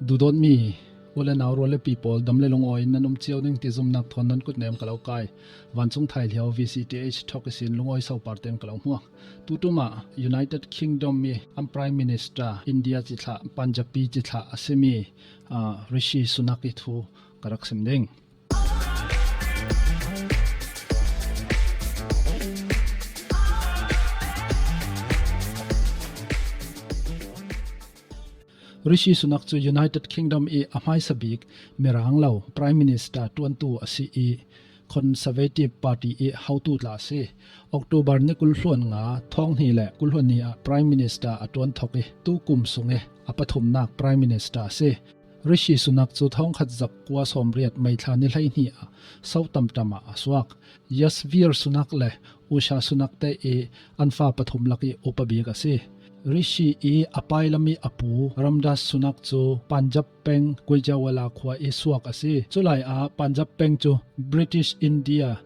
ดูดอนมีวันละนาวรัวเลปีโพลดำเลลงอ้อยนันเจียวนึงที่ซุมนักทอนนั้นกุดเนมกะเลาไกวันสงไทยเลี้ยว VCTH ทอกสินลงอ้อยเสาปาร์เตนกะเลาหัวตุตุมา United Kingdom มีอัม Prime Minister India จิตละ Panjabi จิตละอาเซมีRishi Sunak อิทูกรักสิมเด้งRishi Sunak จู United Kingdom อหมายสบิกMirang-lo Prime Minister ตุนตูสิอี Conservative Party how to ลาเซ October นี้กุลส่วนงาท้องนี่แหละกุลส่วนนี้ Prime Minister ตุนทอกตู้กุมสุงปฐมนัก Prime Minister เซ Rishi Sunak จูท้องขัดจักกัวสมเรียดไม่ทานิไลนี่เศร้าตำสวก Yasvir Sunak และอุชา Sunak แต่อันฟ้าปฐมลักอุปบีกเซRishi apai lami apu Ramdas Sunak chu Panjab peng Guijawala khwa suak ase chulai Panjab peng chu British India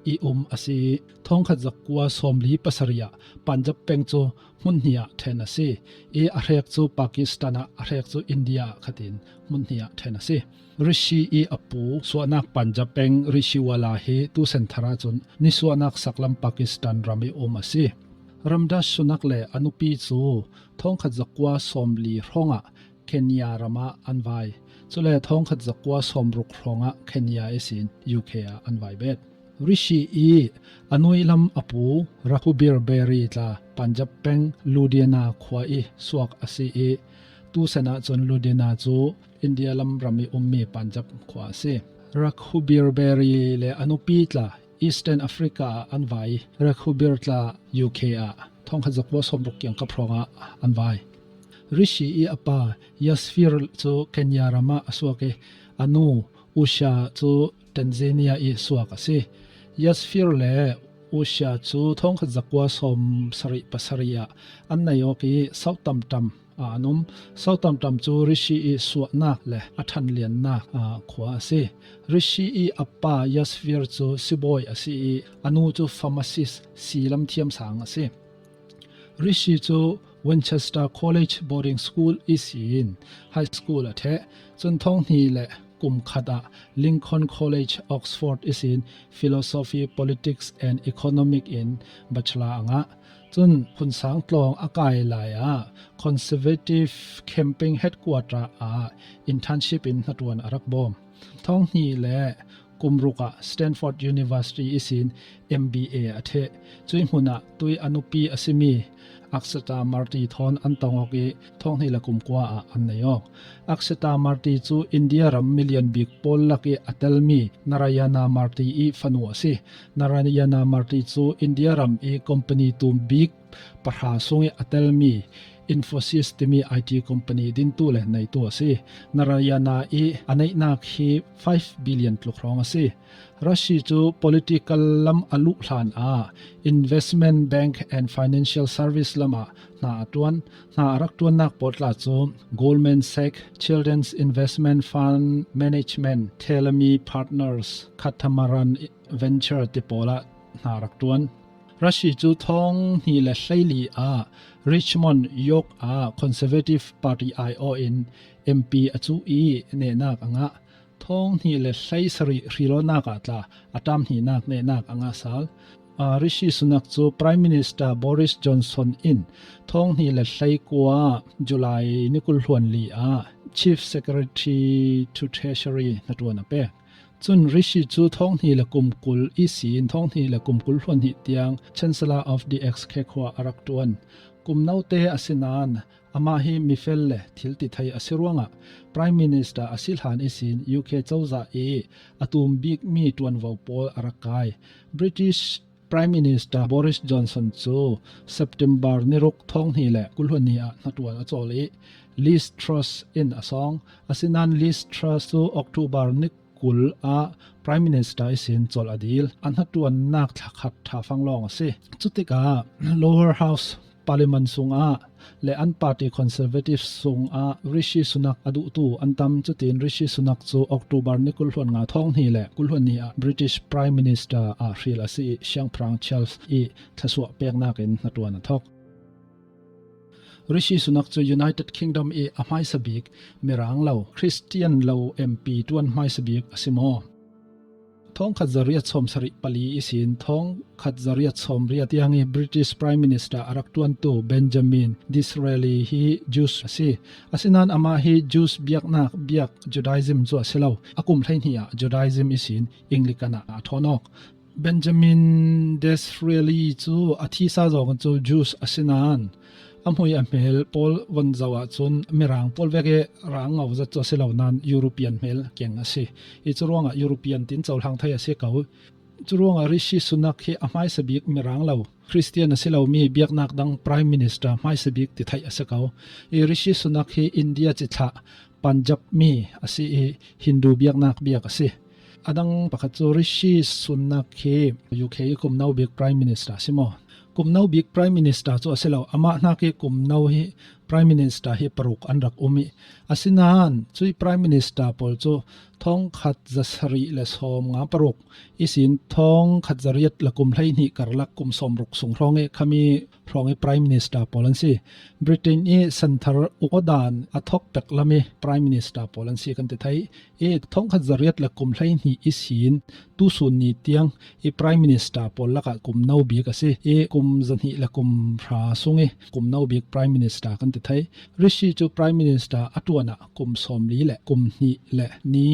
ase thong khat zakwa somli pasaria Panjab peng chu munhia then ase arek chu Pakistan arek chu India khatin munhia then ase Rishi apu suanak Panjab peng Rishi wala he tu senthara chun ni suanak saklam Pakistan rami ase Ramdas Sunak le anupi chu thong khat zakwa somli ronga Kenya rama anwai chule thong khat zakwa somruk ronga Kenya isin UK anwai bet Rishi anui lam apu Raghubir Berry tla Panjab peng Ludhiana khwa suak ase tu sana chon Ludhiana chu India lam rami Panjab khwa se Raghubir Berry le anupi tla Eastern Africa anwai Raghubir tla UK thong khat zakwa somruk kyang kapronga anwai Rishi apa Yasvir chu Kenya rama aswake anu Usha chu Tanzania suak ase Yasvir le Usha chu thong khat zakwa som sari pasaria annayoki sautam anum sautam chu Rishi suanak le athan lian na khwa ase Rishi apa Yasvir chu siboy ase anu chu pharmacist silam thiam sang ase Rishi chu Winchester College Boarding School in high school athe chun thong ni le kum khada Lincoln College Oxford in philosophy politics and economic in bachelor anga chun phun sang tlong akai laya conservative camping headquarter internship in Natuan arak bom thong ni le kumruka Stanford University in MBA athe chui huna tui anupi asimi Akshata Marti thon antongoki thong hi lakum kwa annayok Akshata Marti chu India ram milian big pol laki atelmi Narayana Marti fanu ase Narayana Marti chu India ram company tu big parha sungi atelmi Infosys timi IT company din tu le nei tu ase Narayana anai nak hi 5 billion tlukrong ase Rashi chu political lam alu hlan investment bank and financial service lama na tuan na arak tuan nak potla chu Goldman Sachs Children's Investment Fund Management Telemi Partners Catamaran Venture Tipola na arak tuan Rashi chu thong hi le hlaili Richmond York Conservative Party in MP achu ne nak anga thong hi le hlai sari rilo nak atla atam hi nak ne nak anga sal Rishi Sunak chu Prime Minister Boris Johnson in thong hi le hlai kwa July nikul hluan li Chief Secretary to Treasury natuna pe chun Rishi chu thong hi le kumkul sin thong hi le kumkul hluan hi tiang Chancellor of the Exchequer arak tuan kumnaute asinan Amah hi mifel le thilti thai asiruanga Prime Minister asilhan isin UK chawza atum big mi tuan vopol arakai British Prime Minister Boris Johnson chu September niruk thong hi le kulhoni natuan acholi Liz Truss in asong asinan Liz Truss chu October nikul Prime Minister isin chol adil anhatuan nak thakhat thafanglong ase chutika Lower House Parliament sunga le an party conservative sunga Rishi Sunak adu tu antam chutin Rishi Sunak chu October nikul hluan nga thong hi le kulhon ni British Prime Minister hril asi Siang Prang Charles thaswa pek nakin natuan thok Rishi Sunak chu United Kingdom e hmaisabik Mirang-lo Christian lo MP tuan hmaisabik asimo thong khat zaria chom sari pali isin thong khat zaria chom ria tiangi British Prime Minister arak tuan tu Benjamin Disraeli hi Jews asinan ama hi Jews biaknak biak Judaism chu asilo akum thlain hiya Judaism isin Anglicana thonok Benjamin Disraeli chu athi sa jong chu Jews asinan amhui amhel Paul wanzawa chun mirang Paul veke rang ngau za choselo nan European mel keng ase I churonga European tin chol hang thai ase kau churonga Rishi Sunak he hmaisabik mirang lo Christian asilo mi biaknak dang Prime Minister hmaisabik ti thai ase kau Rishi Sunak he India chi tha Panjab mi ase Hindu biaknak biak ase adang pakhat chu Rishi Sunak he UK kumnau big Prime Minister simo kumnau big Prime Minister chu aselo Amah na ke kumnau hi Prime Minister hi paruk anrak umi asinan chui Prime Minister pol chu thong khat zasari le som nga paruk isin thong khat zariat la kum hlai ni karlak kum somruk sungronge khami ronge Prime Minister polansi Britain e santhar ukodan athok peklami Prime Minister polansi kan te thai thong khat zariat la kum hlai ni isin tu sun ni tiang Prime Minister polaka kumnau bi ka se kum zanhi la kum ra sunge kumnau bi Prime Minister kan te thai Rishi chu Prime Minister atuana kum somli le kum ni le ni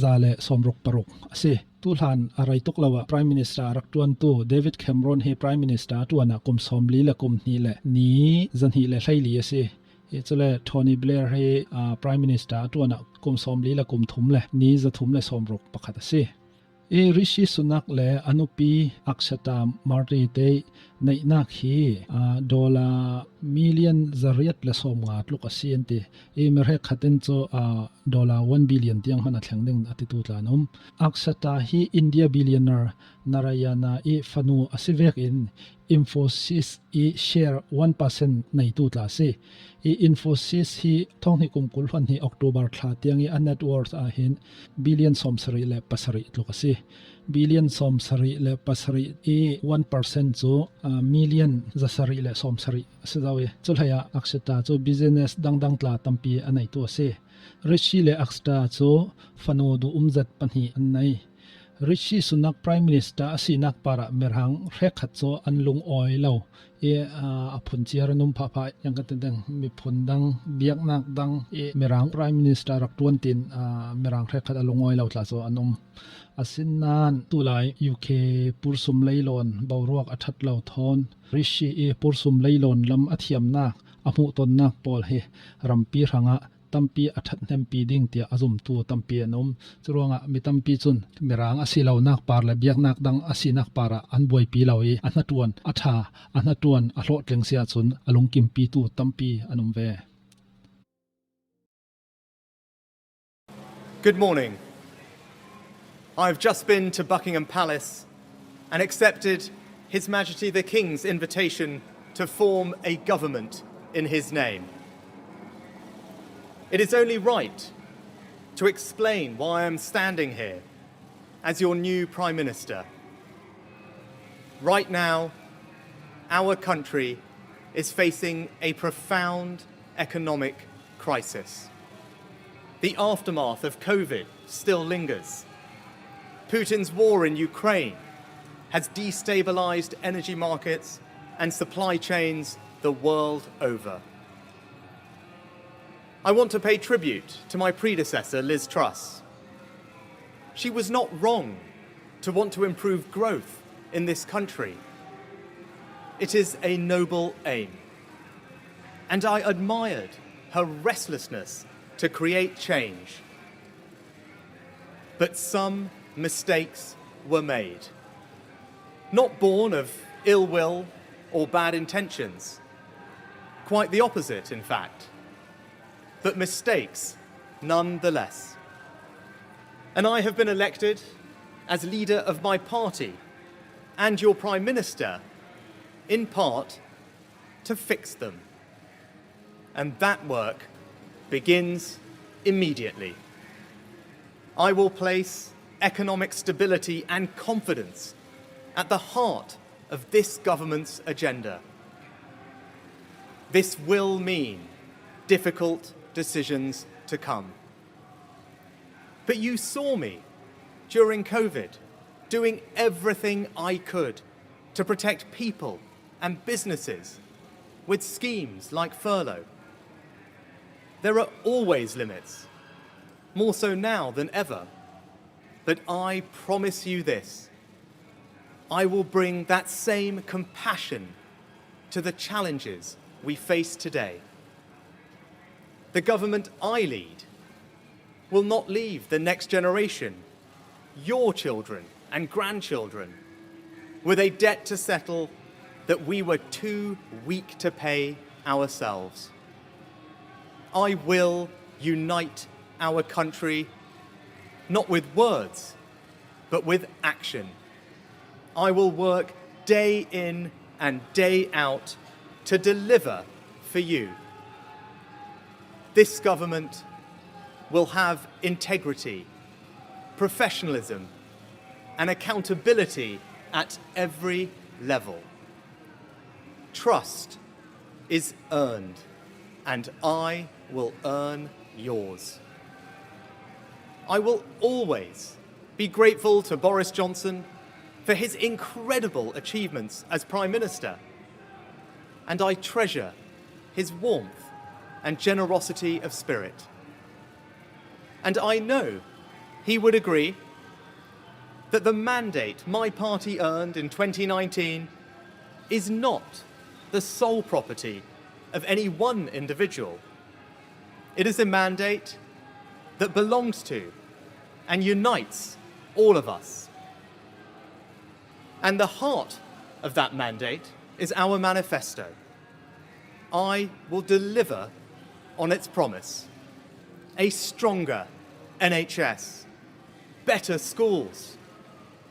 zale somruk paruk ase tulhan arai toklawa Prime Minister raktuan tu David Cameron he Prime Minister tuana kum somli la kum ni le ni zanhi le thaili ase chule Tony Blair he Prime Minister tuana kum somli la kum thum le ni za thum le somruk pakhat ase Rishi Sunak le anupi Akshata marti te nainak hi $milian zariat le somnga tluk asiente merhe khaten cho $1 billion tiang hana thlengding atitu tlanum Akshata hi India billionaire Narayana fanu asivek in Infosys share 1% nei tu tla se Infosys hi thong hi kumkul hwan hi October thla tiang a net worth a hin billion somsari le pasari tlukase billion somsari le pasari 1% chu million zasari le somsari sedawe chulhaya Akshata chu business dangdang tla tampi anai tu ase Rishi le Akshata chu fanu du umzat panhi annai Rishi Sunak Prime Minister asinak para merhang rekhat cho anlung oilo aphun chiar num pha pha yangatendang mi phundang biaknak dang merang Prime Minister raktuan tin merang rekhat alung oilo tla cho anum asinan tulai UK pursum leilon bawruak athat lo thon Rishi pursum leilon lam athiamna amu ton nak pol he rampi ranga tampi athat nempi ding tia azum tu tampi anom churonga mi tampi chun mirang asilo nak par la biak nak dang asinak para anboi pi lawi anatuan atha anatuan ahlo tlengsia chun alung kim pi tu tampi anum ve Good morning. I've just been to Buckingham Palace and accepted His Majesty the King's invitation to form a government in his name. It is only right to explain why I'm standing here as your new Prime Minister. Right now, our country is facing a profound economic crisis. The aftermath of COVID still lingers. Putin's war in Ukraine has destabilized energy markets and supply chains the world over. I want to pay tribute to my predecessor, Liz Truss. She was not wrong to want to improve growth in this country. It is a noble aim. And I admired her restlessness to create change. But some mistakes were made. Not born of ill will or bad intentions. Quite the opposite, in fact. But mistakes nonetheless. And I have been elected as leader of my party and your Prime Minister, in part, to fix them. And that work begins immediately. I will place economic stability and confidence at the heart of this government's agenda. This will mean difficult decisions to come. But you saw me during COVID doing everything I could to protect people and businesses with schemes like furlough. There are always limits, more so now than ever. But I promise you this: I will bring that same compassion to the challenges we face today. The government I lead will not leave the next generation, your children and grandchildren, with a debt to settle that we were too weak to pay ourselves. I will unite our country, not with words, but with action. I will work day in and day out to deliver for you. This government will have integrity, professionalism, and accountability at every level. Trust is earned, and I will earn yours. I will always be grateful to Boris Johnson for his incredible achievements as Prime Minister, and I treasure his warmth and generosity of spirit. And I know he would agree that the mandate my party earned in 2019 is not the sole property of any one individual. It is a mandate that belongs to and unites all of us. And the heart of that mandate is our manifesto. I will deliver on its promise: a stronger NHS, better schools,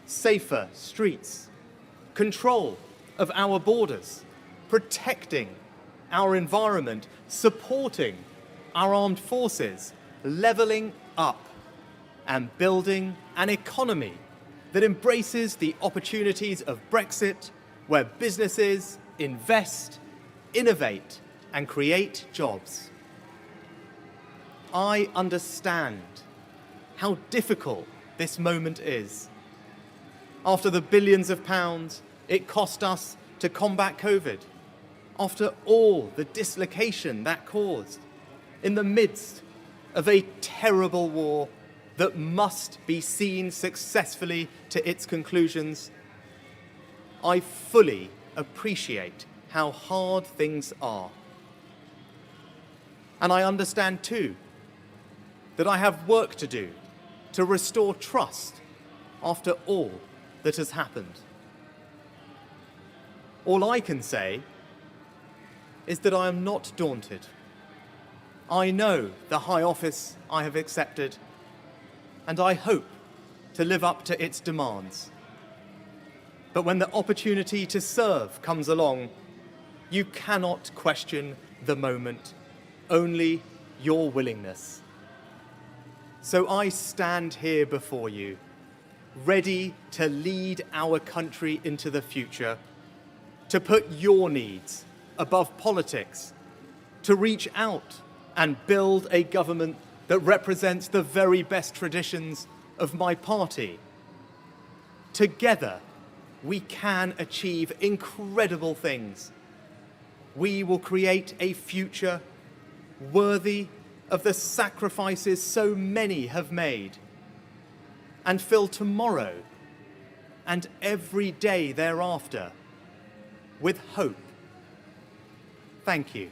safer streets, control of our borders, protecting our environment, supporting our armed forces, levelling up, and building an economy that embraces the opportunities of Brexit, where businesses invest, innovate, and create jobs. I understand how difficult this moment is. After the billions of pounds it cost us to combat COVID, after all the dislocation that caused, in the midst of a terrible war that must be seen successfully to its conclusions, I fully appreciate how hard things are. And I understand too that I have work to do to restore trust after all that has happened. All I can say is that I am not daunted. I know the high office I have accepted, and I hope to live up to its demands. But when the opportunity to serve comes along, you cannot question the moment, only your willingness. So I stand here before you, ready to lead our country into the future, to put your needs above politics, to reach out and build a government that represents the very best traditions of my party. Together, we can achieve incredible things. We will create a future worthy of the sacrifices so many have made, and fill tomorrow and every day thereafter with hope. Thank you.